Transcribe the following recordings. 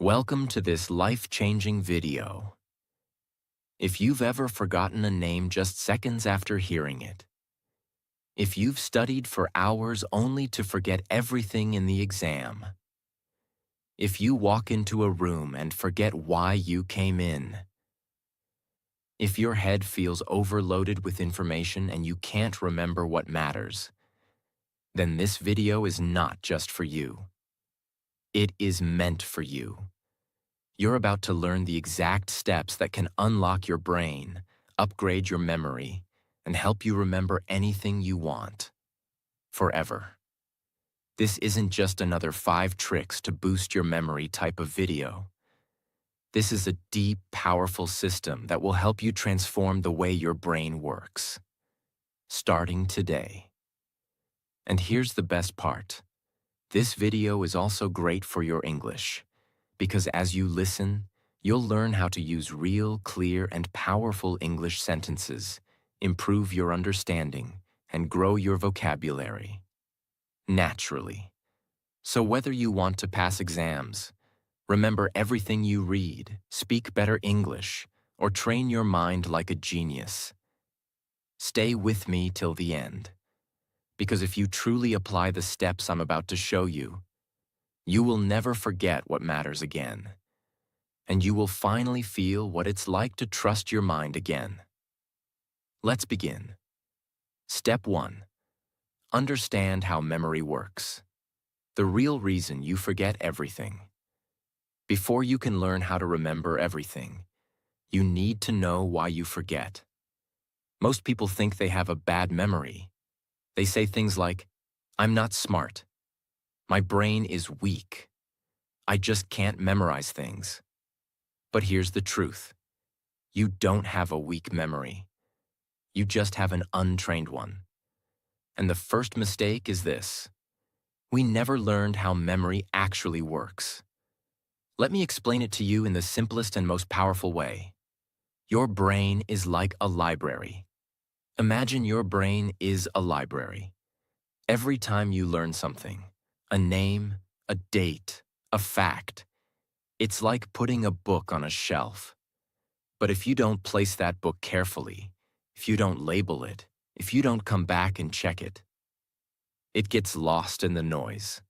Welcome to this life-changing video. If you've ever forgotten a name just seconds after hearing it, if you've studied for hours only to forget everything in the exam, if you walk into a room and forget why you came in, if your head feels overloaded with information and you can't remember what matters, then this video is not just for you. It is meant for you. You're about to learn the exact steps that can unlock your brain, upgrade your memory, and help you remember anything you want, forever. This isn't just another 5 tricks to boost your memory type of video. This is a deep, powerful system that will help you transform the way your brain works, starting today. And here's the best part. This video is also great for your English, because as you listen, you'll learn how to use real, clear, and powerful English sentences, improve your understanding, and grow your vocabulary naturally. So whether you want to pass exams, remember everything you read, speak better English, or train your mind like a genius, stay with me till the end. Because if you truly apply the steps I'm about to show you, you will never forget what matters again, and you will finally feel what it's like to trust your mind again. Let's begin. Step 1. Understand how memory works. The real reason you forget everything. Before you can learn how to remember everything, you need to know why you forget. Most people think they have a bad memory. They say things like, "I'm not smart. My brain is weak. I just can't memorize things." But here's the truth. You don't have a weak memory. You just have an untrained one. And the first mistake is this. We never learned how memory actually works. Let me explain it to you in the simplest and most powerful way. Your brain is like a library. Imagine your brain is a library. Every time you learn something, a name, a date, a fact, it's like putting a book on a shelf. But if you don't place that book carefully, if you don't label it, if you don't come back and check it, it gets lost in the noise.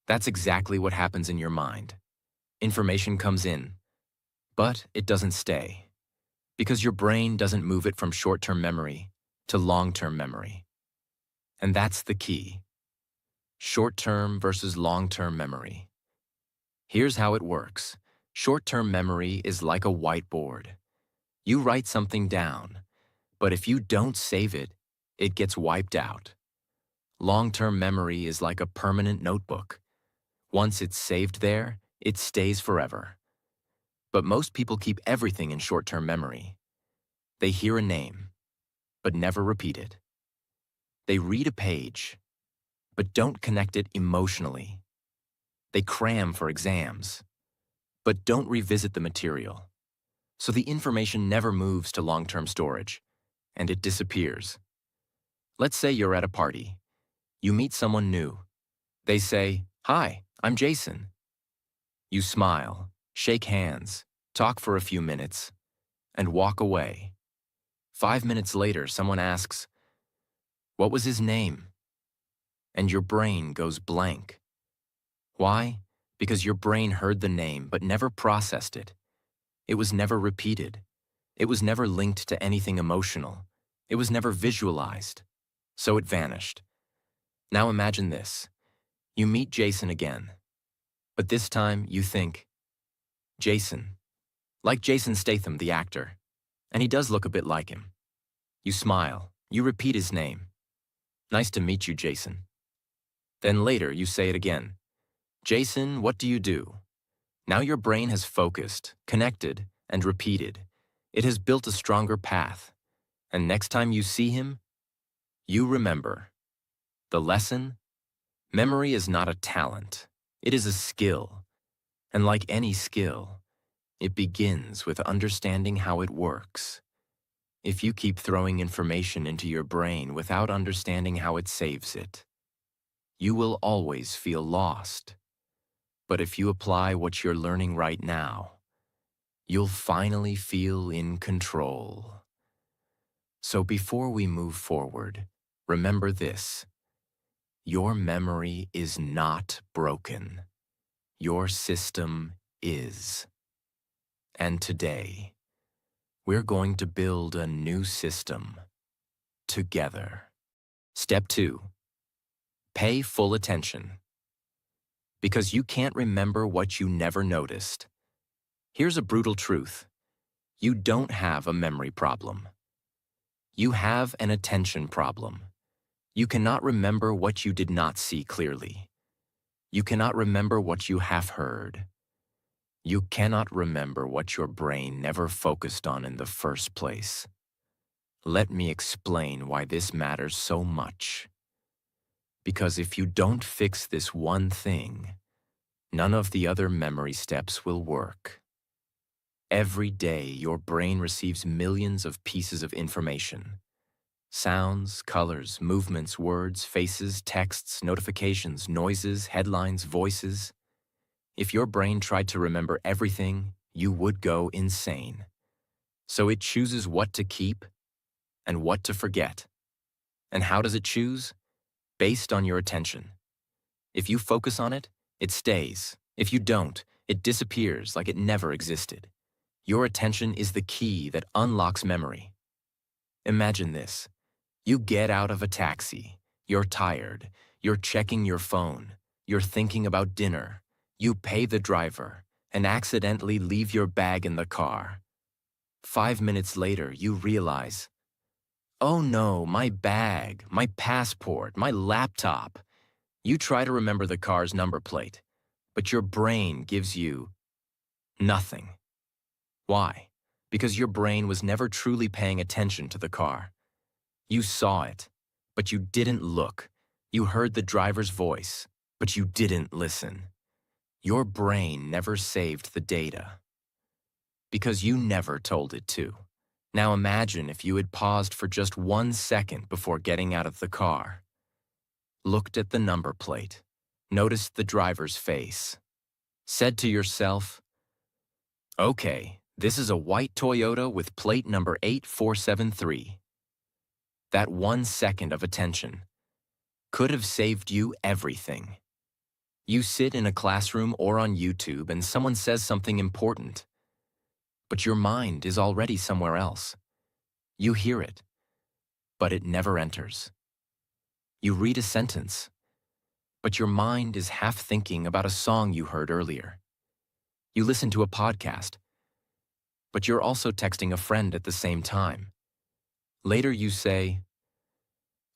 That's exactly what happens in your mind. Information comes in, but it doesn't stay, because your brain doesn't move it from short-term memory to long-term memory. And that's the key. Short-term versus long-term memory. Here's how it works. Short-term memory is like a whiteboard. You write something down, but if you don't save it, it gets wiped out. Long-term memory is like a permanent notebook. Once it's saved there, it stays forever. But most people keep everything in short-term memory. They hear a name, but never repeat it. They read a page, but don't connect it emotionally. They cram for exams, but don't revisit the material. So the information never moves to long-term storage, and it disappears. Let's say you're at a party. You meet someone new. They say, "Hi, I'm Jason." You smile, shake hands, talk for a few minutes, and walk away. 5 minutes later, someone asks, "What was his name?" And your brain goes blank. Why? Because your brain heard the name but never processed it. It was never repeated. It was never linked to anything emotional. It was never visualized. So it vanished. Now imagine this. You meet Jason again. But this time you think, Jason. Like Jason Statham, the actor. And he does look a bit like him. You smile. You repeat his name. "Nice to meet you, Jason." Then later you say it again. "Jason, what do you do?" Now your brain has focused, connected, and repeated. It has built a stronger path. And next time you see him, you remember. The lesson? Memory is not a talent. It is a skill. And like any skill, it begins with understanding how it works. If you keep throwing information into your brain without understanding how it saves it, you will always feel lost. But if you apply what you're learning right now, you'll finally feel in control. So before we move forward, remember this. Your memory is not broken. Your system is. And today, we're going to build a new system together. Step 2. Pay full attention. Because you can't remember what you never noticed. Here's a brutal truth. You don't have a memory problem. You have an attention problem. You cannot remember what you did not see clearly. You cannot remember what you have heard. You cannot remember what your brain never focused on in the first place. Let me explain why this matters so much. Because if you don't fix this one thing, none of the other memory steps will work. Every day, your brain receives millions of pieces of information. Sounds, colors, movements, words, faces, texts, notifications, noises, headlines, voices. If your brain tried to remember everything, you would go insane. So it chooses what to keep and what to forget. And how does it choose? Based on your attention. If you focus on it, it stays. If you don't, it disappears like it never existed. Your attention is the key that unlocks memory. Imagine this. You get out of a taxi. You're tired. You're checking your phone. You're thinking about dinner. You pay the driver and accidentally leave your bag in the car. 5 minutes later, you realize, oh no, my bag, my passport, my laptop. You try to remember the car's number plate, but your brain gives you nothing. Why? Because your brain was never truly paying attention to the car. You saw it, but you didn't look. You heard the driver's voice, but you didn't listen. Your brain never saved the data because you never told it to. Now imagine if you had paused for just 1 second before getting out of the car, looked at the number plate, noticed the driver's face, said to yourself, okay, this is a white Toyota with plate number 8473. That 1 second of attention could have saved you everything. You sit in a classroom or on YouTube and someone says something important, but your mind is already somewhere else. You hear it, but it never enters. You read a sentence, but your mind is half thinking about a song you heard earlier. You listen to a podcast, but you're also texting a friend at the same time. Later you say,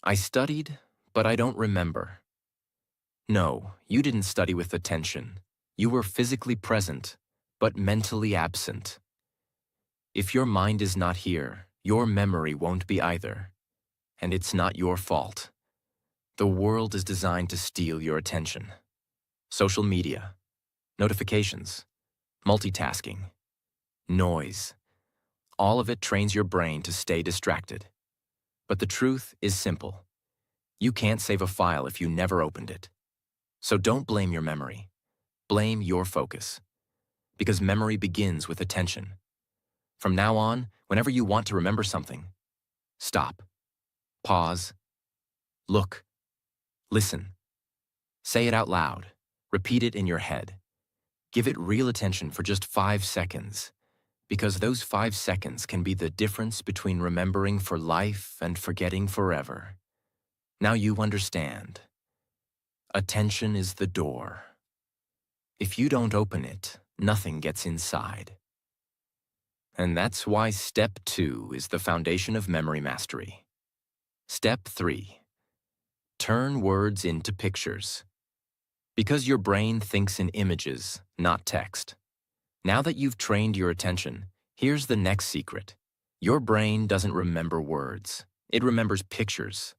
I studied, but I don't remember. No, you didn't study with attention. You were physically present, but mentally absent. If your mind is not here, your memory won't be either. And it's not your fault. The world is designed to steal your attention. Social media, notifications, multitasking, noise. All of it trains your brain to stay distracted. But the truth is simple. You can't save a file if you never opened it. So don't blame your memory. Blame your focus. Because memory begins with attention. From now on, whenever you want to remember something, stop, pause, look, listen. Say it out loud. Repeat it in your head. Give it real attention for just 5 seconds, because those 5 seconds can be the difference between remembering for life and forgetting forever. Now you understand. Attention is the door. If you don't open it, nothing gets inside. And that's why Step 2 is the foundation of memory mastery. Step 3. Turn words into pictures. Because your brain thinks in images, not text. Now that you've trained your attention, here's the next secret. Your brain doesn't remember words. It remembers pictures.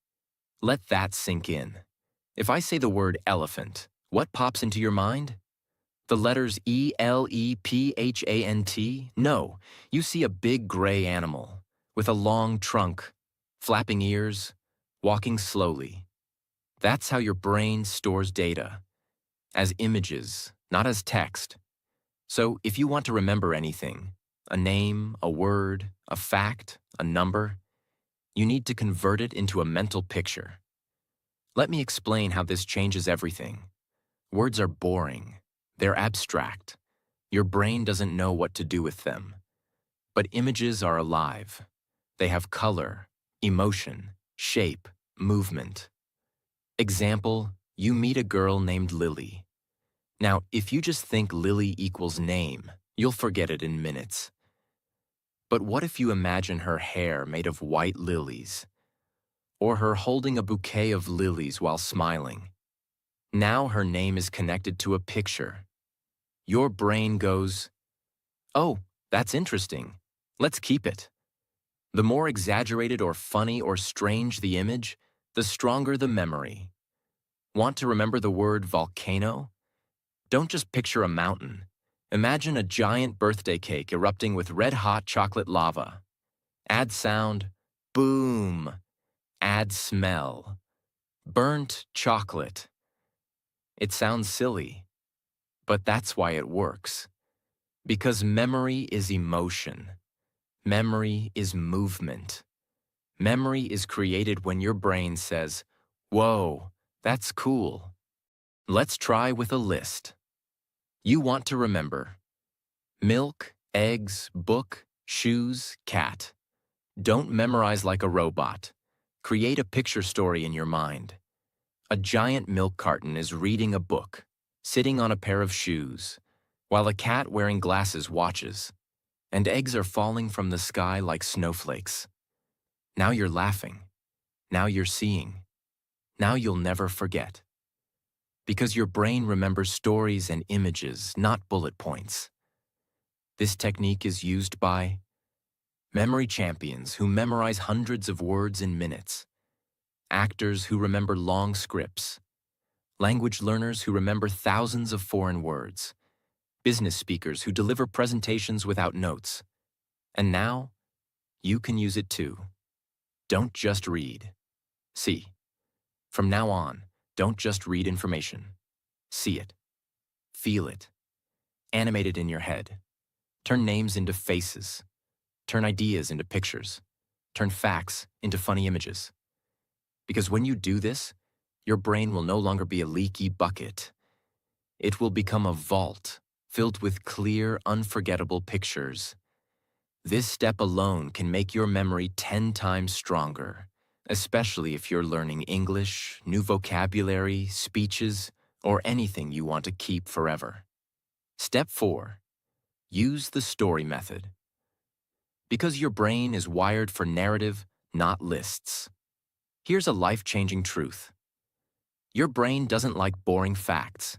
Let that sink in. If I say the word elephant, what pops into your mind? The letters E-L-E-P-H-A-N-T? No, you see a big gray animal with a long trunk, flapping ears, walking slowly. That's how your brain stores data, as images, not as text. So if you want to remember anything, a name, a word, a fact, a number, you need to convert it into a mental picture. Let me explain how this changes everything. Words are boring. They're abstract. Your brain doesn't know what to do with them. But images are alive. They have color, emotion, shape, movement. Example, you meet a girl named Lily. Now, if you just think Lily equals name, you'll forget it in minutes. But what if you imagine her hair made of white lilies? Or her holding a bouquet of lilies while smiling? Now her name is connected to a picture. Your brain goes, "Oh, that's interesting. Let's keep it." The more exaggerated or funny or strange the image, the stronger the memory. Want to remember the word volcano? Don't just picture a mountain. Imagine a giant birthday cake erupting with red-hot chocolate lava. Add sound, boom. Add smell, burnt chocolate. It sounds silly, but that's why it works. Because memory is emotion. Memory is movement. Memory is created when your brain says, "Whoa, that's cool." Let's try with a list. You want to remember milk, eggs, book, shoes, cat. Don't memorize like a robot. Create a picture story in your mind. A giant milk carton is reading a book, sitting on a pair of shoes, while a cat wearing glasses watches, and eggs are falling from the sky like snowflakes. Now you're laughing. Now you're seeing. Now you'll never forget. Because your brain remembers stories and images, not bullet points. This technique is used by memory champions who memorize hundreds of words in minutes, actors who remember long scripts, language learners who remember thousands of foreign words, business speakers who deliver presentations without notes. And now, you can use it too. Don't just read. See. From now on, don't just read information. See it. Feel it. Animate it in your head. Turn names into faces. Turn ideas into pictures. Turn facts into funny images. Because when you do this, your brain will no longer be a leaky bucket. It will become a vault filled with clear, unforgettable pictures. This step alone can make your memory 10 times stronger, especially if you're learning English, new vocabulary, speeches, or anything you want to keep forever. Step 4. Use the story method. Because your brain is wired for narrative, not lists. Here's a life-changing truth. Your brain doesn't like boring facts.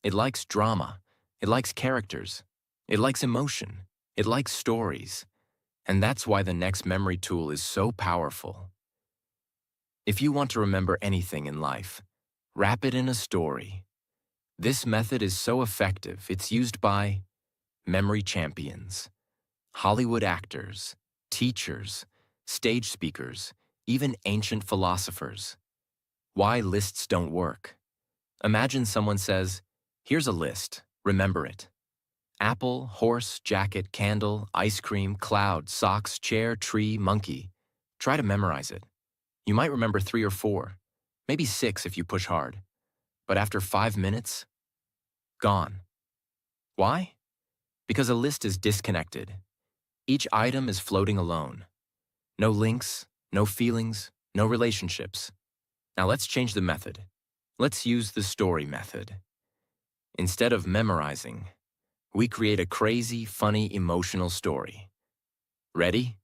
It likes drama. It likes characters. It likes emotion. It likes stories. And that's why the next memory tool is so powerful. If you want to remember anything in life, wrap it in a story. This method is so effective, it's used by memory champions, Hollywood actors, teachers, stage speakers, even ancient philosophers. Why lists don't work. Imagine someone says, "Here's a list, remember it. Apple, horse, jacket, candle, ice cream, cloud, socks, chair, tree, monkey." Try to memorize it. You might remember 3 or 4, maybe 6 if you push hard. But after 5 minutes, gone. Why? Because a list is disconnected. Each item is floating alone. No links, no feelings, no relationships. Now let's change the method. Let's use the story method. Instead of memorizing, we create a crazy, funny, emotional story. Ready?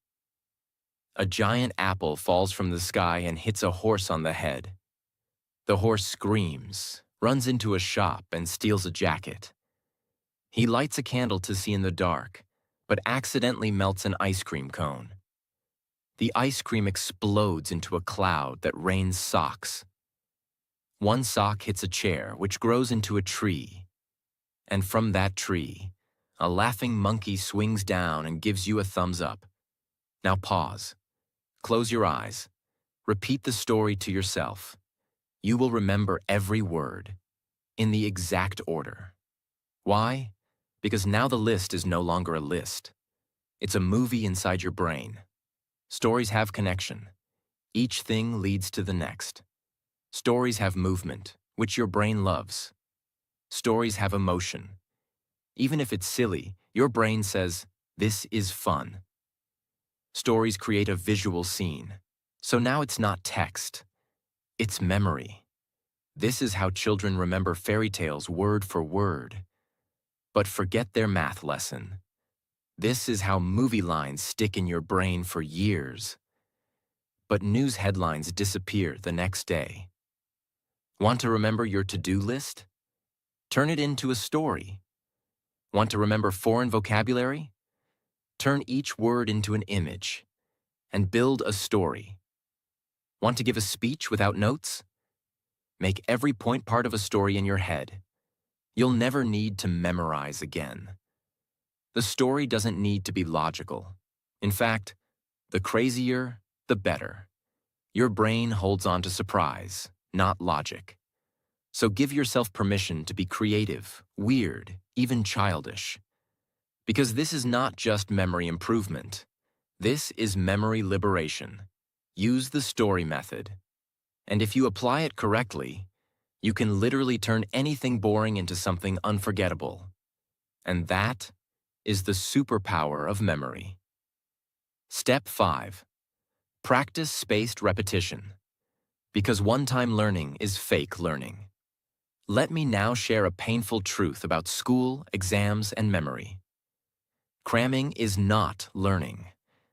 A giant apple falls from the sky and hits a horse on the head. The horse screams, runs into a shop, and steals a jacket. He lights a candle to see in the dark, but accidentally melts an ice cream cone. The ice cream explodes into a cloud that rains socks. One sock hits a chair, which grows into a tree. And from that tree, a laughing monkey swings down and gives you a thumbs up. Now pause. Close your eyes. Repeat the story to yourself. You will remember every word, in the exact order. Why? Because now the list is no longer a list. It's a movie inside your brain. Stories have connection. Each thing leads to the next. Stories have movement, which your brain loves. Stories have emotion. Even if it's silly, your brain says, "This is fun." Stories create a visual scene. So now it's not text, it's memory. This is how children remember fairy tales word for word. But forget their math lesson. This is how movie lines stick in your brain for years. But news headlines disappear the next day. Want to remember your to-do list? Turn it into a story. Want to remember foreign vocabulary? Turn each word into an image and build a story. Want to give a speech without notes? Make every point part of a story in your head. You'll never need to memorize again. The story doesn't need to be logical. In fact, the crazier, the better. Your brain holds on to surprise, not logic. So give yourself permission to be creative, weird, even childish. Because this is not just memory improvement. This is memory liberation. Use the story method. And if you apply it correctly, you can literally turn anything boring into something unforgettable. And that is the superpower of memory. Step 5. Practice spaced repetition. Because one-time learning is fake learning. Let me now share a painful truth about school, exams, and memory. Cramming is not learning,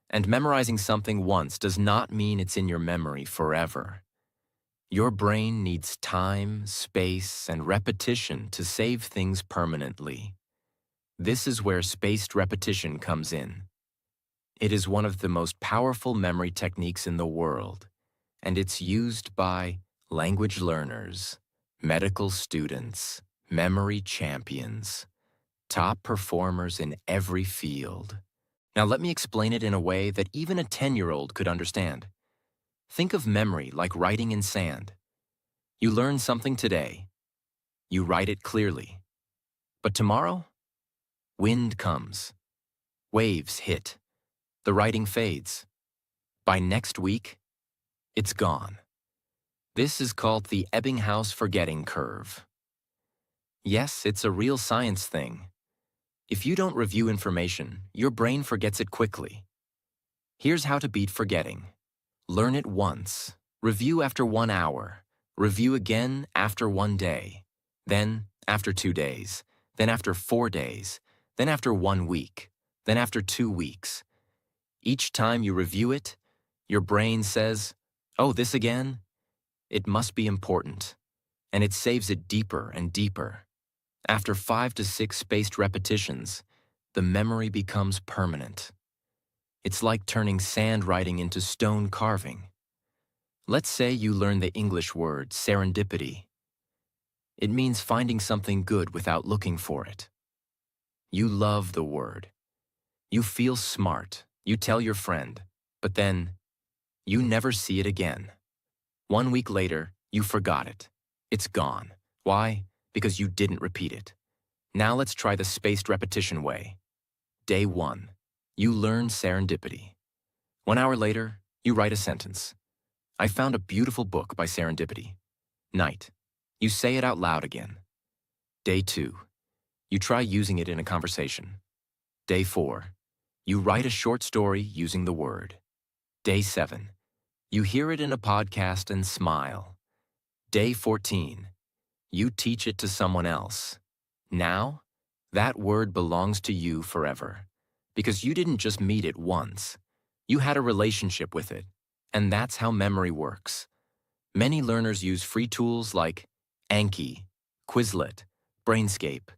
and memorizing something once does not mean it's in your memory forever. Your brain needs time, space, and repetition to save things permanently. This is where spaced repetition comes in. It is one of the most powerful memory techniques in the world, and it's used by language learners, medical students, memory champions, top performers in every field. Now let me explain it in a way that even a 10-year-old could understand. Think of memory like writing in sand. You learn something today. You write it clearly. But tomorrow, wind comes. Waves hit. The writing fades. By next week, it's gone. This is called the Ebbinghaus forgetting curve. Yes, it's a real science thing. If you don't review information, your brain forgets it quickly. Here's how to beat forgetting. Learn it once. Review after 1 hour. Review again after 1 day. Then after 2 days. Then after 4 days. Then after 1 week. Then after 2 weeks. Each time you review it, your brain says, "Oh, this again? It must be important." And it saves it deeper and deeper. After 5 to 6 spaced repetitions, the memory becomes permanent. It's like turning sand writing into stone carving. Let's say you learn the English word serendipity. It means finding something good without looking for it. You love the word. You feel smart. You tell your friend, but then you never see it again. 1 week later, you forgot it. It's gone. Why? Because you didn't repeat it. Now let's try the spaced repetition way. Day 1. You learn serendipity. 1 hour later, you write a sentence. I found a beautiful book by serendipity. Night. You say it out loud again. Day 2. You try using it in a conversation. Day 4. You write a short story using the word. Day 7. You hear it in a podcast and smile. Day 14. You teach it to someone else. Now, that word belongs to you forever. Because you didn't just meet it once. You had a relationship with it. And that's how memory works. Many learners use free tools like Anki, Quizlet, Brainscape.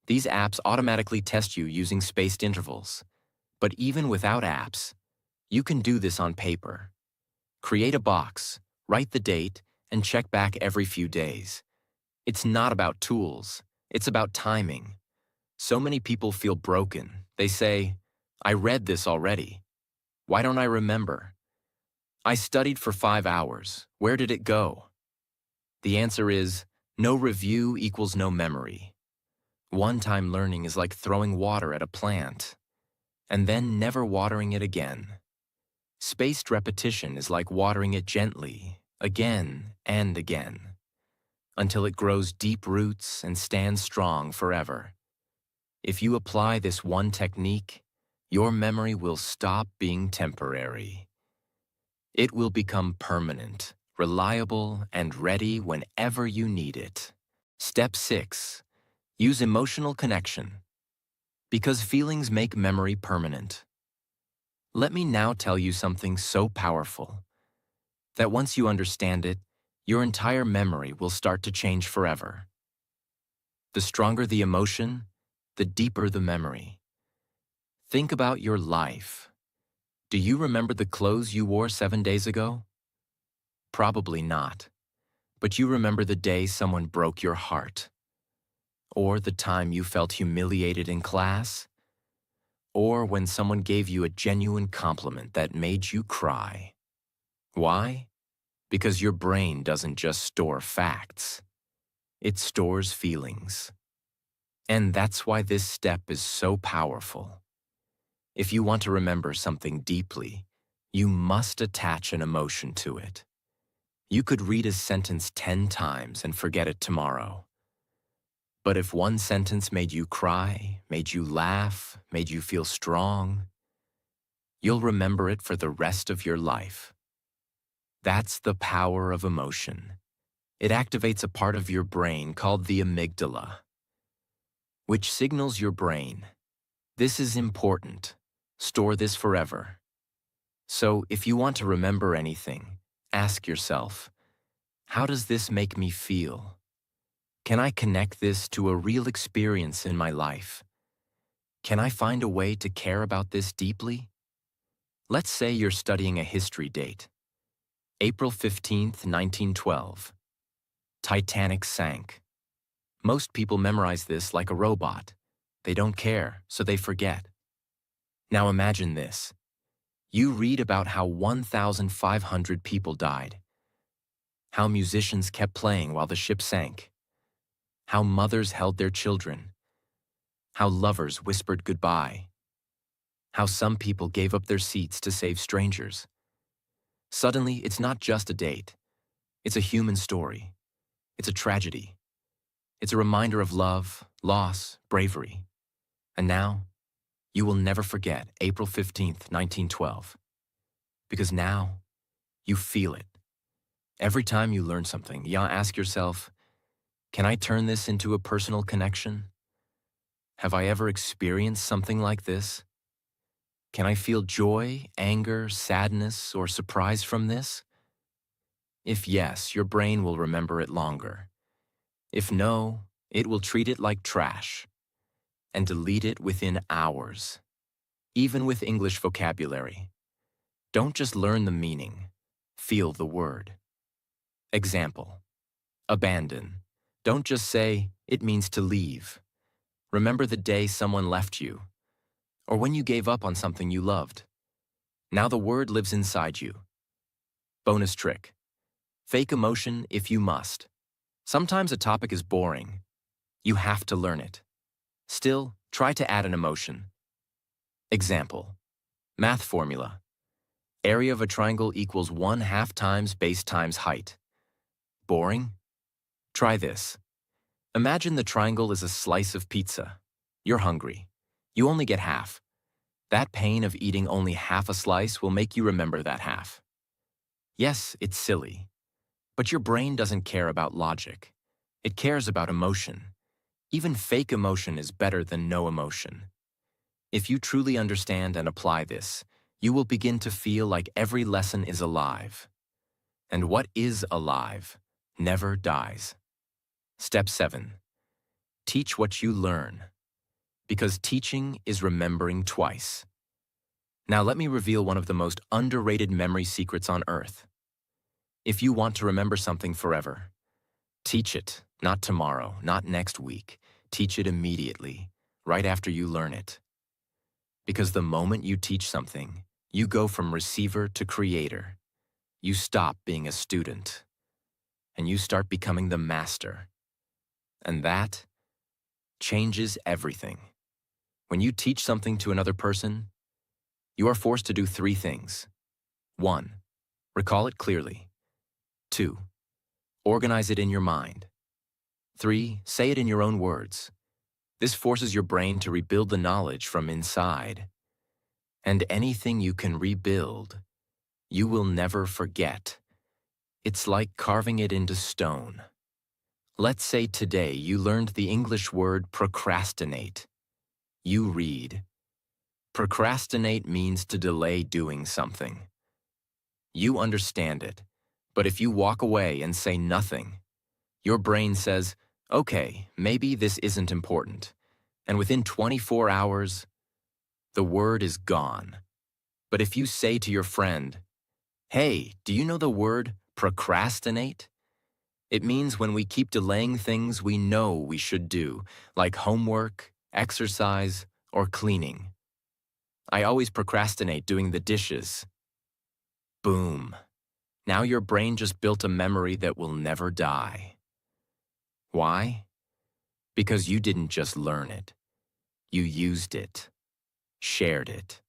These apps automatically test you using spaced intervals. But even without apps, you can do this on paper. Create a box, write the date, and check back every few days. It's not about tools, it's about timing. So many people feel broken. They say, I read this already. Why don't I remember? I studied for 5 hours. Where did it go? The answer is, no review equals no memory. One-time learning is like throwing water at a plant and then never watering it again. Spaced repetition is like watering it gently, again and again, until it grows deep roots and stands strong forever. If you apply this one technique, your memory will stop being temporary. It will become permanent, reliable, and ready whenever you need it. Step 6. Use emotional connection. Because feelings make memory permanent. Let me now tell you something so powerful that once you understand it, your entire memory will start to change forever. The stronger the emotion, the deeper the memory. Think about your life. Do you remember the clothes you wore 7 days ago? Probably not. But you remember the day someone broke your heart, or the time you felt humiliated in class, or when someone gave you a genuine compliment that made you cry. Why? Because your brain doesn't just store facts. It stores feelings. And that's why this step is so powerful. If you want to remember something deeply, you must attach an emotion to it. You could read a sentence 10 times and forget it tomorrow. But if one sentence made you cry, made you laugh, made you feel strong, you'll remember it for the rest of your life. That's the power of emotion. It activates a part of your brain called the amygdala, which signals your brain, this is important, store this forever. So if you want to remember anything, ask yourself, how does this make me feel? Can I connect this to a real experience in my life? Can I find a way to care about this deeply? Let's say you're studying a history date. April 15th, 1912. Titanic sank. Most people memorize this like a robot. They don't care, so they forget. Now imagine this. You read about how 1,500 people died, how musicians kept playing while the ship sank, how mothers held their children, how lovers whispered goodbye, how some people gave up their seats to save strangers. Suddenly, it's not just a date. It's a human story. It's a tragedy. It's a reminder of love, loss, bravery. And now, you will never forget April 15th, 1912. Because now, you feel it. Every time you learn something, you ask yourself, can I turn this into a personal connection? Have I ever experienced something like this? Can I feel joy, anger, sadness, or surprise from this? If yes, your brain will remember it longer. If no, it will treat it like trash and delete it within hours. Even with English vocabulary, don't just learn the meaning, feel the word. Example, abandon. Don't just say, it means to leave. Remember the day someone left you, or when you gave up on something you loved. Now the word lives inside you. Bonus trick. Fake emotion if you must. Sometimes a topic is boring. You have to learn it. Still, try to add an emotion. Example, math formula. Area of a triangle equals 1/2 times base times height. Boring? Try this. Imagine the triangle is a slice of pizza. You're hungry. You only get half. That pain of eating only half a slice will make you remember that half. Yes, it's silly. But your brain doesn't care about logic. It cares about emotion. Even fake emotion is better than no emotion. If you truly understand and apply this, you will begin to feel like every lesson is alive. And what is alive never dies. Step 7. Teach what you learn. Because teaching is remembering twice. Now let me reveal one of the most underrated memory secrets on earth. If you want to remember something forever, teach it, not tomorrow, not next week. Teach it immediately, right after you learn it. Because the moment you teach something, you go from receiver to creator. You stop being a student, and you start becoming the master. And that changes everything. When you teach something to another person, you are forced to do three things. 1. Recall it clearly. 2. Organize it in your mind. 3. Say it in your own words. This forces your brain to rebuild the knowledge from inside. And anything you can rebuild, you will never forget. It's like carving it into stone. Let's say today you learned the English word procrastinate. You read. Procrastinate means to delay doing something. You understand it, but if you walk away and say nothing, your brain says, okay, maybe this isn't important. And within 24 hours, the word is gone. But if you say to your friend, hey, do you know the word procrastinate? It means when we keep delaying things we know we should do, like homework, exercise, or cleaning. I always procrastinate doing the dishes. Boom. Now your brain just built a memory that will never die. Why? Because you didn't just learn it. You used it, shared it,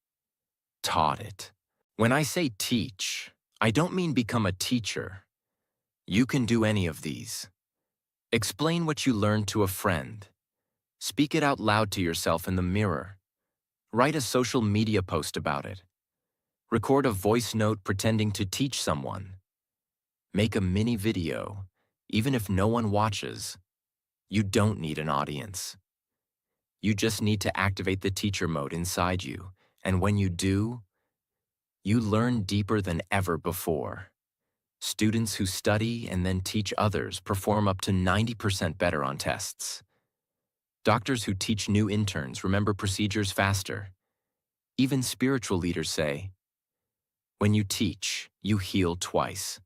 taught it. When I say teach, I don't mean become a teacher. You can do any of these. Explain what you learned to a friend. Speak it out loud to yourself in the mirror. Write a social media post about it. Record a voice note pretending to teach someone. Make a mini video, even if no one watches. You don't need an audience. You just need to activate the teacher mode inside you, and when you do, you learn deeper than ever before. Students who study and then teach others perform up to 90% better on tests. Doctors who teach new interns remember procedures faster. Even spiritual leaders say, when you teach, you heal twice.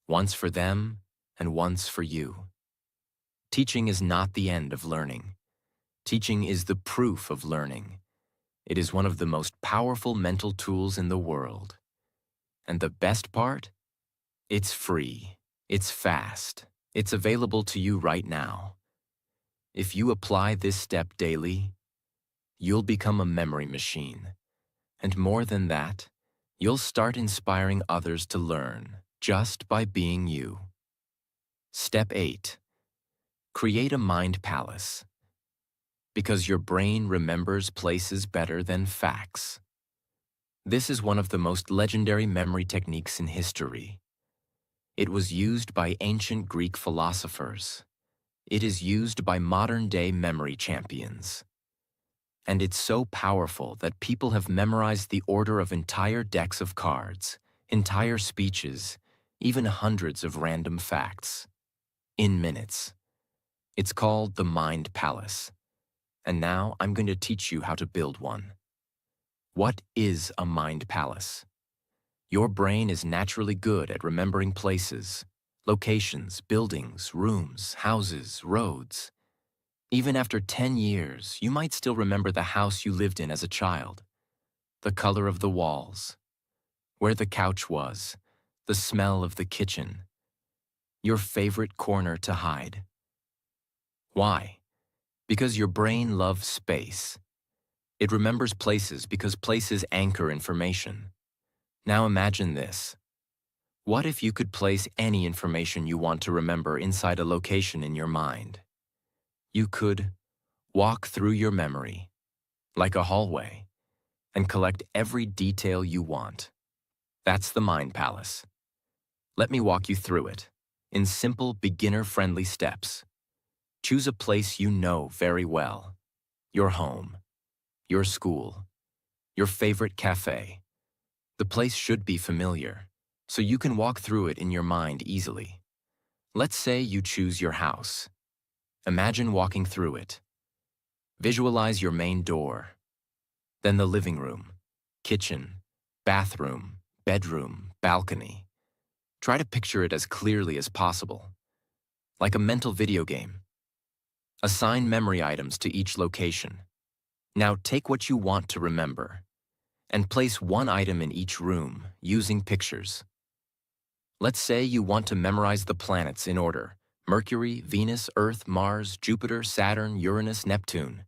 Once for them and once for you. Teaching is not the end of learning. Teaching is the proof of learning. It is one of the most powerful mental tools in the world. And the best part? It's free. It's fast. It's available to you right now. If you apply this step daily, you'll become a memory machine. And more than that, you'll start inspiring others to learn just by being you. Step 8. Create a mind palace. Because your brain remembers places better than facts. This is one of the most legendary memory techniques in history. It was used by ancient Greek philosophers. It is used by modern-day memory champions. And it's so powerful that people have memorized the order of entire decks of cards, entire speeches, even hundreds of random facts. In minutes. It's called the Mind Palace. And now I'm going to teach you how to build one. What is a mind palace? Your brain is naturally good at remembering places, locations, buildings, rooms, houses, roads. Even after 10 years, you might still remember the house you lived in as a child, the color of the walls, where the couch was, the smell of the kitchen, your favorite corner to hide. Why? Because your brain loves space. It remembers places because places anchor information. Now imagine this. What if you could place any information you want to remember inside a location in your mind? You could walk through your memory, like a hallway, and collect every detail you want. That's the Mind Palace. Let me walk you through it, in simple, beginner-friendly steps. Choose a place you know very well. Your home, your school, your favorite cafe. The place should be familiar, so you can walk through it in your mind easily. Let's say you choose your house. Imagine walking through it. Visualize your main door, then the living room, kitchen, bathroom, bedroom, balcony. Try to picture it as clearly as possible, like a mental video game. Assign memory items to each location. Now take what you want to remember and place one item in each room using pictures. Let's say you want to memorize the planets in order, Mercury, Venus, Earth, Mars, Jupiter, Saturn, Uranus, Neptune.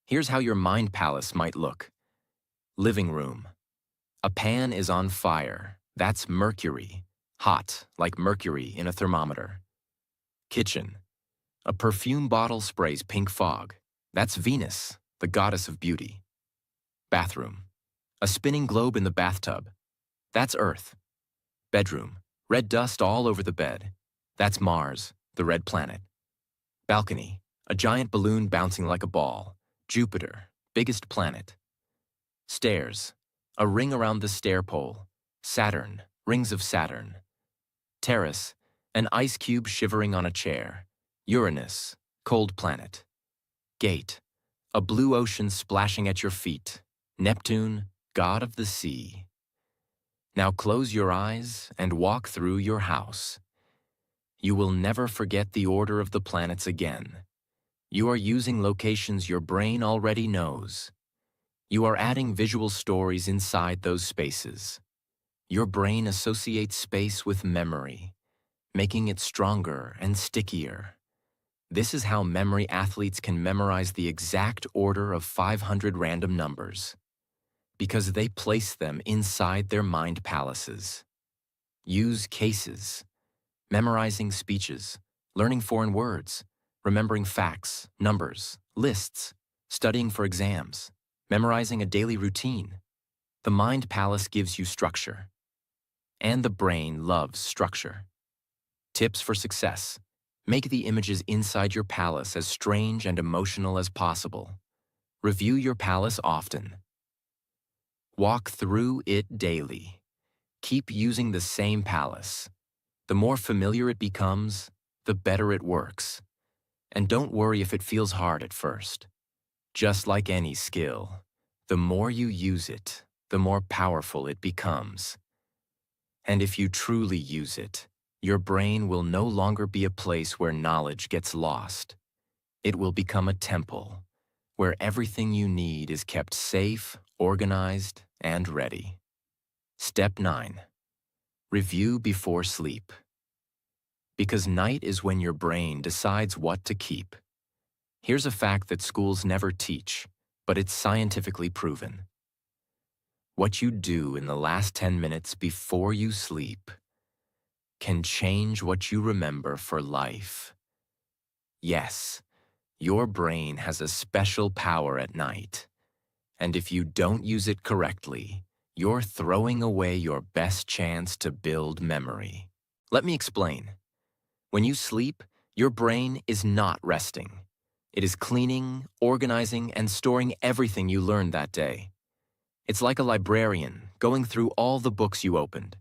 Here's how your mind palace might look. Living room. A pan is on fire. That's Mercury. Hot, like mercury in a thermometer. Kitchen. A perfume bottle sprays pink fog. That's Venus, the goddess of beauty. Bathroom. A spinning globe in the bathtub. That's Earth. Bedroom. Red dust all over the bed. That's Mars, the red planet. Balcony. A giant balloon bouncing like a ball. Jupiter, biggest planet. Stairs. A ring around the stair pole. Saturn, rings of Saturn. Terrace. An ice cube shivering on a chair. Uranus, cold planet. Gate. A blue ocean splashing at your feet. Neptune, god of the sea. Now close your eyes and walk through your house. You will never forget the order of the planets again. You are using locations your brain already knows. You are adding visual stories inside those spaces. Your brain associates space with memory, making it stronger and stickier. This is how memory athletes can memorize the exact order of 500 random numbers, because they place them inside their mind palaces. Use cases, memorizing speeches, learning foreign words, remembering facts, numbers, lists, studying for exams, memorizing a daily routine. The mind palace gives you structure, and the brain loves structure. Tips for success. Make the images inside your palace as strange and emotional as possible. Review your palace often. Walk through it daily. Keep using the same palace. The more familiar it becomes, the better it works. And don't worry if it feels hard at first. Just like any skill, the more you use it, the more powerful it becomes. And if you truly use it, your brain will no longer be a place where knowledge gets lost. It will become a temple, where everything you need is kept safe, organized, and ready. Step 9. Review before sleep. Because night is when your brain decides what to keep. Here's a fact that schools never teach, but it's scientifically proven. What you do in the last 10 minutes before you sleep can change what you remember for life. Yes, your brain has a special power at night, and if you don't use it correctly, you're throwing away your best chance to build memory. Let me explain. When you sleep, your brain is not resting. It is cleaning, organizing, and storing everything you learned that day. It's like a librarian going through all the books you opened.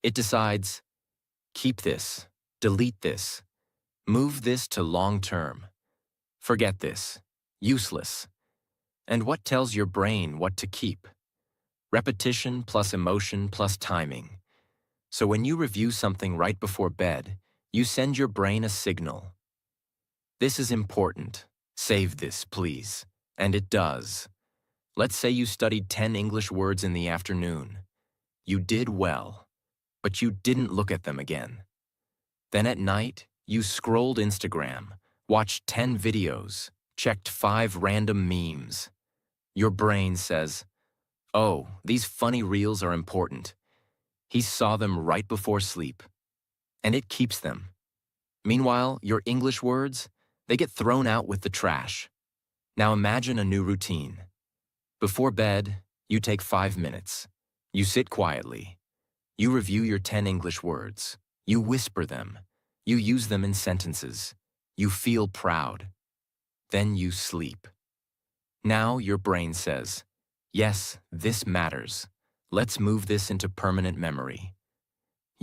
It decides, keep this, delete this, move this to long term, forget this, useless. And what tells your brain what to keep? Repetition plus emotion plus timing. So when you review something right before bed, you send your brain a signal. This is important. Save this, please. And it does. Let's say you studied 10 English words in the afternoon. You did well, but you didn't look at them again. Then at night, you scrolled Instagram, watched 10 videos, checked 5 random memes. Your brain says, oh, these funny reels are important. He saw them right before sleep. And it keeps them. Meanwhile, your English words, they get thrown out with the trash. Now imagine a new routine. Before bed, you take 5 minutes. You sit quietly. You review your 10 English words. You whisper them. You use them in sentences. You feel proud. Then you sleep. Now your brain says, yes, this matters. Let's move this into permanent memory.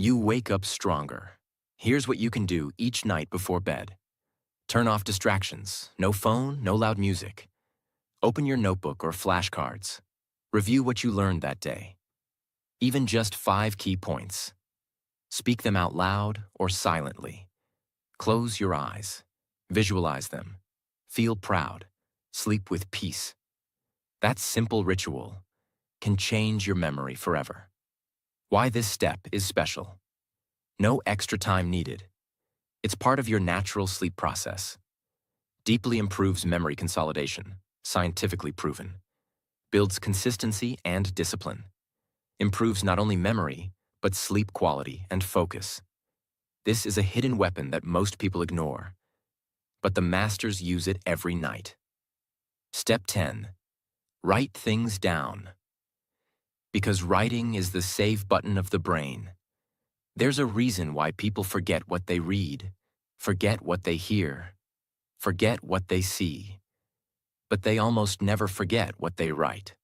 You wake up stronger. Here's what you can do each night before bed. Turn off distractions. No phone, no loud music. Open your notebook or flashcards. Review what you learned that day. Even just 5 key points. Speak them out loud or silently. Close your eyes. Visualize them. Feel proud. Sleep with peace. That simple ritual can change your memory forever. Why this step is special. No extra time needed. It's part of your natural sleep process. Deeply improves memory consolidation, scientifically proven. Builds consistency and discipline. Improves not only memory, but sleep quality and focus. This is a hidden weapon that most people ignore, but the masters use it every night. Step 10. Write things down. Because writing is the save button of the brain. There's a reason why people forget what they read, forget what they hear, forget what they see, but they almost never forget what they write.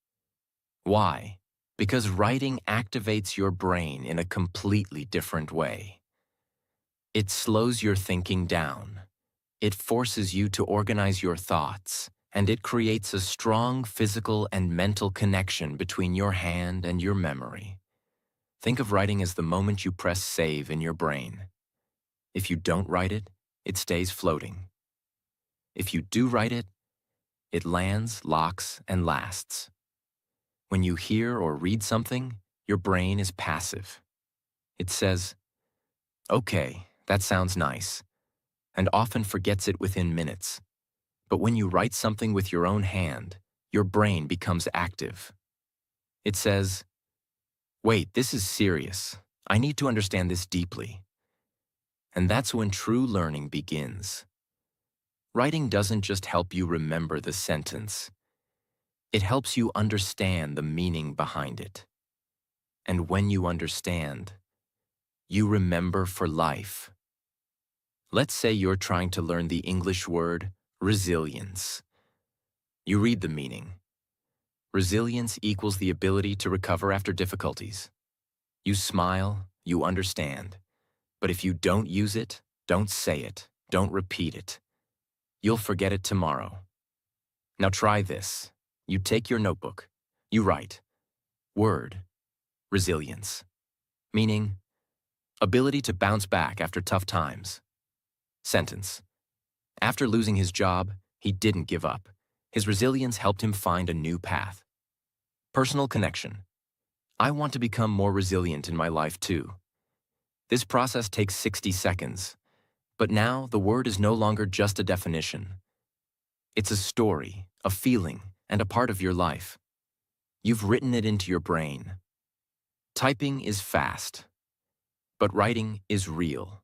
Why? Because writing activates your brain in a completely different way. It slows your thinking down. It forces you to organize your thoughts, and it creates a strong physical and mental connection between your hand and your memory. Think of writing as the moment you press save in your brain. If you don't write it, it stays floating. If you do write it, it lands, locks, and lasts. When you hear or read something, your brain is passive. It says, "Okay, that sounds nice," and often forgets it within minutes. But when you write something with your own hand, your brain becomes active. It says, "Wait, this is serious. I need to understand this deeply." And that's when true learning begins. Writing doesn't just help you remember the sentence. It helps you understand the meaning behind it. And when you understand, you remember for life. Let's say you're trying to learn the English word resilience. You read the meaning. Resilience equals the ability to recover after difficulties. You smile, you understand. But if you don't use it, don't say it, don't repeat it, you'll forget it tomorrow. Now try this. You take your notebook. You write, word, resilience, meaning ability to bounce back after tough times. Sentence. After losing his job, he didn't give up. His resilience helped him find a new path. Personal connection. I want to become more resilient in my life too. This process takes 60 seconds, but now the word is no longer just a definition. It's a story, a feeling, and a part of your life. You've written it into your brain. Typing is fast, but writing is real.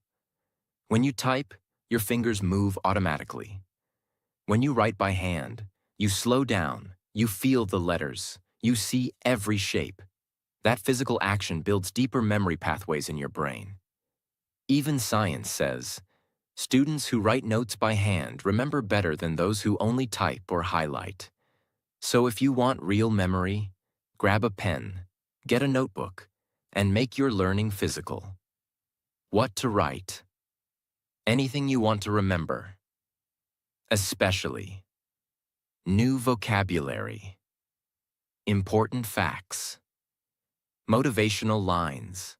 When you type, your fingers move automatically. When you write by hand, you slow down, you feel the letters, you see every shape. That physical action builds deeper memory pathways in your brain. Even science says, students who write notes by hand remember better than those who only type or highlight. So if you want real memory, grab a pen, get a notebook, and make your learning physical. What to write? Anything you want to remember. Especially new vocabulary, important facts, motivational lines,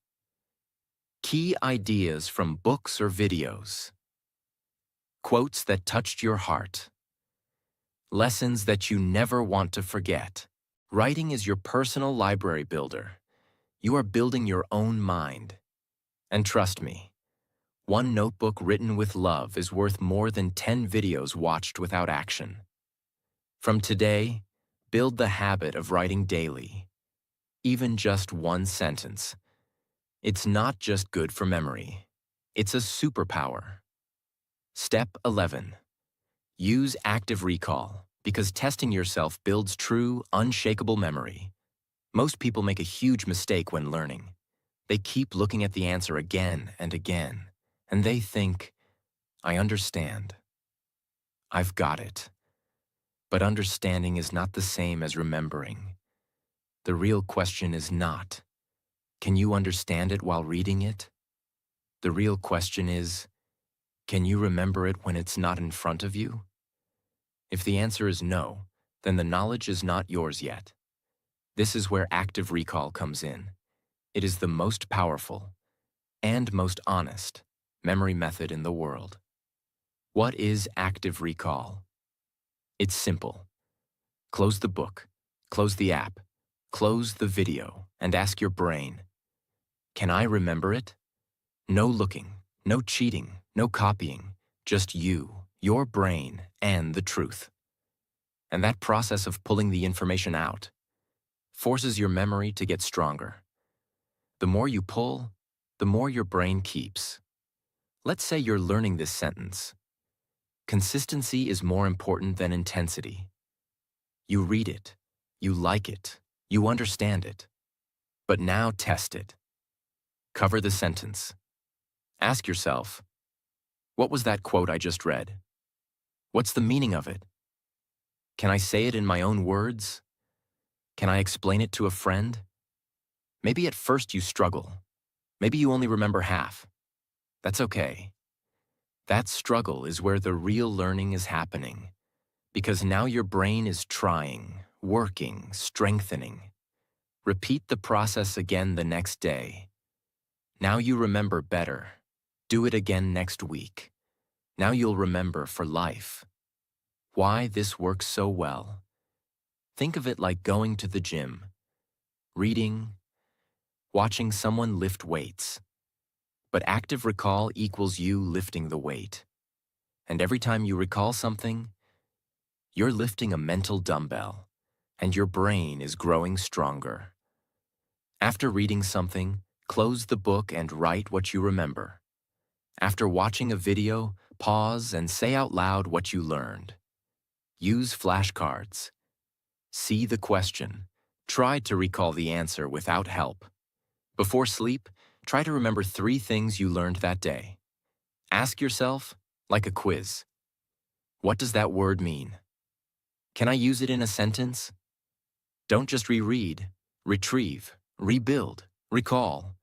key ideas from books or videos, quotes that touched your heart, lessons that you never want to forget. Writing is your personal library builder. You are building your own mind. And trust me, one notebook written with love is worth more than 10 videos watched without action. From today, build the habit of writing daily, even just one sentence. It's not just good for memory. It's a superpower. Step 11. Use active recall, because testing yourself builds true, unshakable memory. Most people make a huge mistake when learning. They keep looking at the answer again and again, and they think, I understand. I've got it. But understanding is not the same as remembering. The real question is not, can you understand it while reading it? The real question is, can you remember it when it's not in front of you? If the answer is no, then the knowledge is not yours yet. This is where active recall comes in. It is the most powerful and most honest memory method in the world. What is active recall? It's simple. Close the book, close the app, close the video, and ask your brain, can I remember it? No looking, No cheating, no copying, just you, your brain, and the truth. And that process of pulling the information out forces your memory to get stronger. The more you pull, the more your brain keeps. Let's say you're learning this sentence. Consistency is more important than intensity. You read it, you like it, you understand it. But now test it. Cover the sentence. Ask yourself, what was that quote I just read? What's the meaning of it? Can I say it in my own words? Can I explain it to a friend? Maybe at first you struggle. Maybe you only remember half. That's okay. That struggle is where the real learning is happening, because now your brain is trying, working, strengthening. Repeat the process again the next day. Now you remember better. Do it again next week. Now you'll remember for life. Why this works so well? Think of it like going to the gym, reading, watching someone lift weights. But active recall equals you lifting the weight. And every time you recall something, you're lifting a mental dumbbell, and your brain is growing stronger. After reading something, close the book and write what you remember. After watching a video, pause and say out loud what you learned. Use flashcards. See the question. Try to recall the answer without help. Before sleep, try to remember 3 things you learned that day. Ask yourself, like a quiz, what does that word mean? Can I use it in a sentence? Don't just reread, retrieve, rebuild, recall.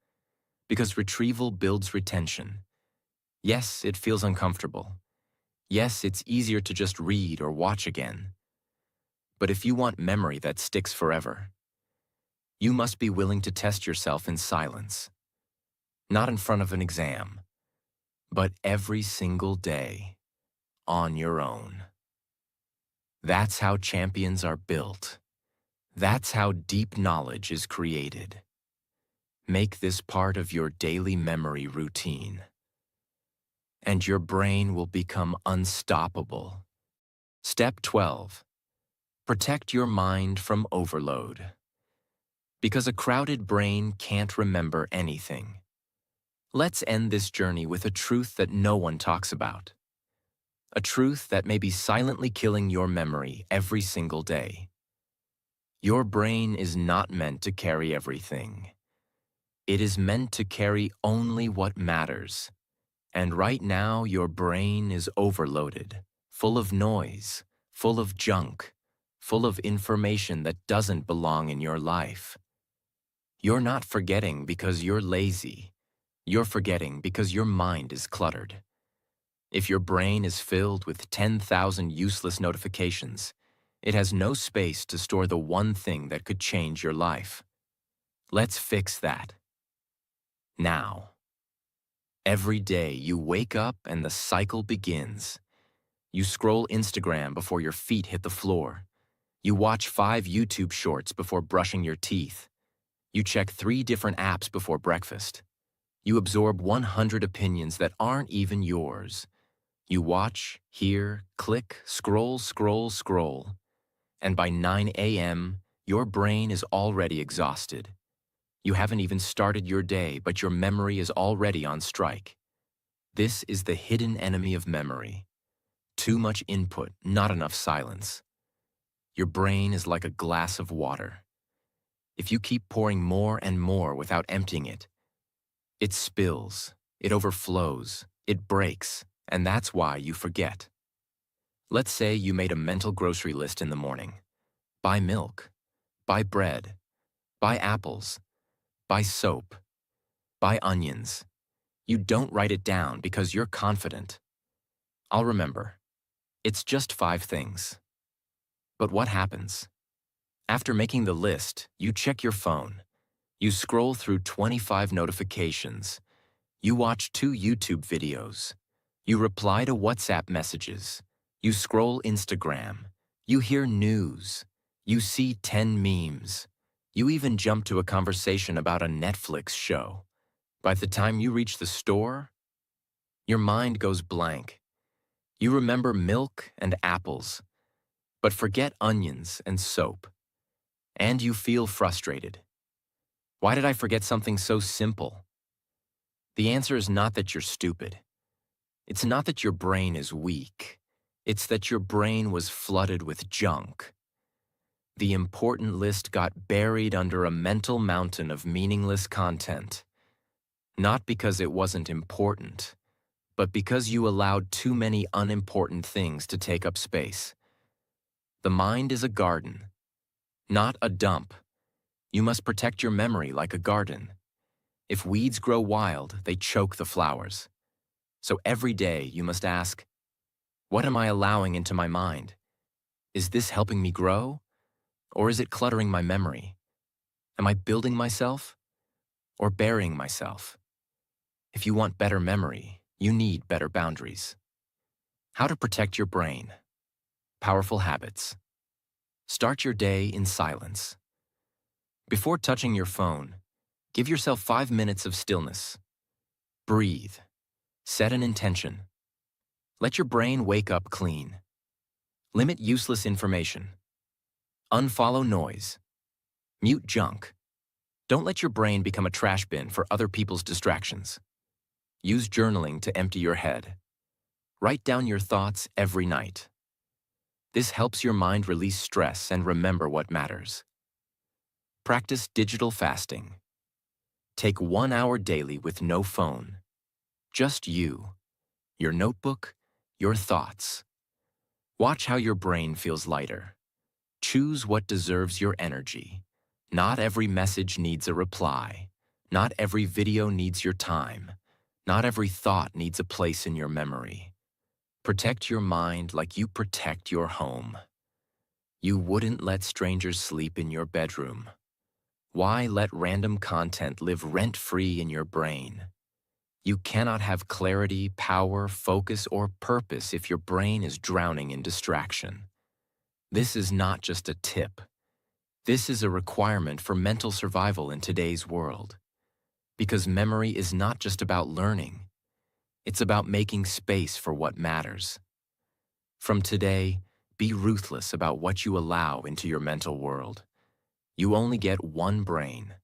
Because retrieval builds retention. Yes, it feels uncomfortable. Yes, it's easier to just read or watch again. But if you want memory that sticks forever, you must be willing to test yourself in silence. Not in front of an exam, but every single day, on your own. That's how champions are built. That's how deep knowledge is created. Make this part of your daily memory routine, and your brain will become unstoppable. Step 12. Protect your mind from overload. Because a crowded brain can't remember anything. Let's end this journey with a truth that no one talks about. A truth that may be silently killing your memory every single day. Your brain is not meant to carry everything. It is meant to carry only what matters. And right now, your brain is overloaded, full of noise, full of junk, full of information that doesn't belong in your life. You're not forgetting because you're lazy. You're forgetting because your mind is cluttered. If your brain is filled with 10,000 useless notifications, it has no space to store the one thing that could change your life. Let's fix that. Now. Every day you wake up and the cycle begins. You scroll Instagram before your feet hit the floor. You watch 5 YouTube shorts before brushing your teeth. You check 3 different apps before breakfast. You absorb 100 opinions that aren't even yours. You watch, hear, click, scroll, scroll, scroll. And by 9 a.m., your brain is already exhausted. You haven't even started your day, but your memory is already on strike. This is the hidden enemy of memory. Too much input, not enough silence. Your brain is like a glass of water. If you keep pouring more and more without emptying it, it spills, it overflows, it breaks, and that's why you forget. Let's say you made a mental grocery list in the morning. Buy milk, buy bread, buy apples, buy soap, buy onions. You don't write it down because you're confident. I'll remember. It's just 5 things. But what happens? After making the list, you check your phone. You scroll through 25 notifications. You watch 2 YouTube videos. You reply to WhatsApp messages. You scroll Instagram. You hear news. You see 10 memes. You even jump to a conversation about a Netflix show. By the time you reach the store, Your mind goes blank. You remember milk and apples, but forget onions and soap. And you feel frustrated. Why did I forget something so simple? The answer is not that you're stupid. It's not that your brain is weak. It's that your brain was flooded with junk. The important list got buried under a mental mountain of meaningless content. Not because it wasn't important, but because you allowed too many unimportant things to take up space. The mind is a garden, not a dump. You must protect your memory like a garden. If weeds grow wild, they choke the flowers. So every day you must ask, what am I allowing into my mind? Is this helping me grow? Or is it cluttering my memory? Am I building myself or burying myself? If you want better memory, you need better boundaries. How to protect your brain. Powerful habits. Start your day in silence. Before touching your phone, give yourself 5 minutes of stillness. Breathe. Set an intention. Let your brain wake up clean. Limit useless information. Unfollow noise. Mute junk. Don't let your brain become a trash bin for other people's distractions. Use journaling to empty your head. Write down your thoughts every night. This helps your mind release stress and remember what matters. Practice digital fasting. Take 1 hour daily with no phone. Just you, your notebook, your thoughts. Watch how your brain feels lighter. Choose what deserves your energy. Not every message needs a reply. Not every video needs your time. Not every thought needs a place in your memory. Protect your mind like you protect your home. You wouldn't let strangers sleep in your bedroom. Why let random content live rent-free in your brain? You cannot have clarity, power, focus, or purpose if your brain is drowning in distraction. This is not just a tip. This is a requirement for mental survival in today's world. Because memory is not just about learning. It's about making space for what matters. From today, be ruthless about what you allow into your mental world. You only get one brain.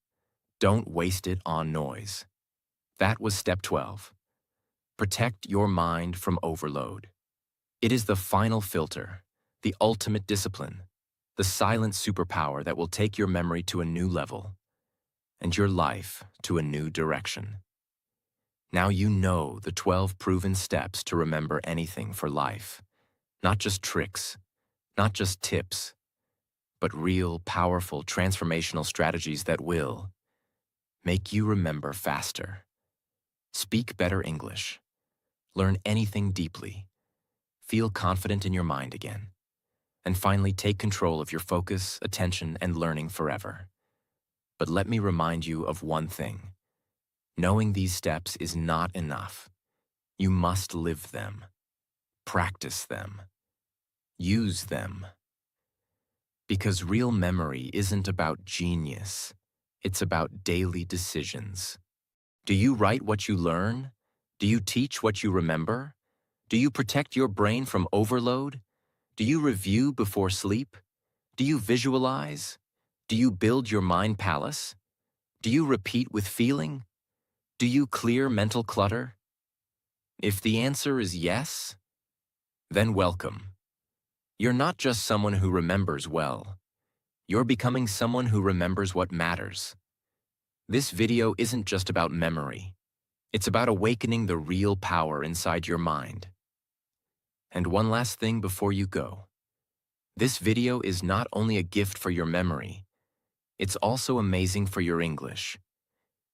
Don't waste it on noise. That was step 12. Protect your mind from overload. It is the final filter, the ultimate discipline, the silent superpower that will take your memory to a new level and your life to a new direction. Now you know the 12 proven steps to remember anything for life. Not just tricks, not just tips, but real, powerful, transformational strategies that will make you remember faster, speak better English, learn anything deeply, feel confident in your mind again, and finally take control of your focus, attention, and learning forever. But let me remind you of one thing. Knowing these steps is not enough. You must live them, practice them, use them. Because real memory isn't about genius, it's about daily decisions. Do you write what you learn? Do you teach what you remember? Do you protect your brain from overload? Do you review before sleep? Do you visualize? Do you build your mind palace? Do you repeat with feeling? Do you clear mental clutter? If the answer is yes, then welcome. You're not just someone who remembers well. You're becoming someone who remembers what matters. This video isn't just about memory. It's about awakening the real power inside your mind. And one last thing before you go. This video is not only a gift for your memory, it's also amazing for your English.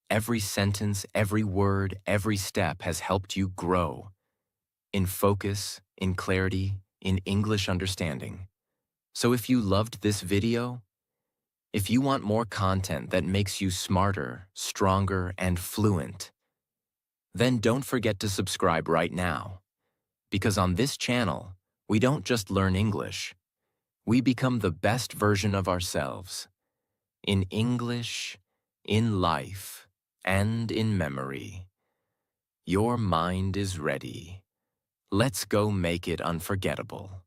Every sentence, every word, every step has helped you grow. In focus, in clarity, in English understanding. So if you loved this video, if you want more content that makes you smarter, stronger, and fluent, then don't forget to subscribe right now. Because on this channel, we don't just learn English. We become the best version of ourselves. In English, in life, and in memory. Your mind is ready. Let's go make it unforgettable.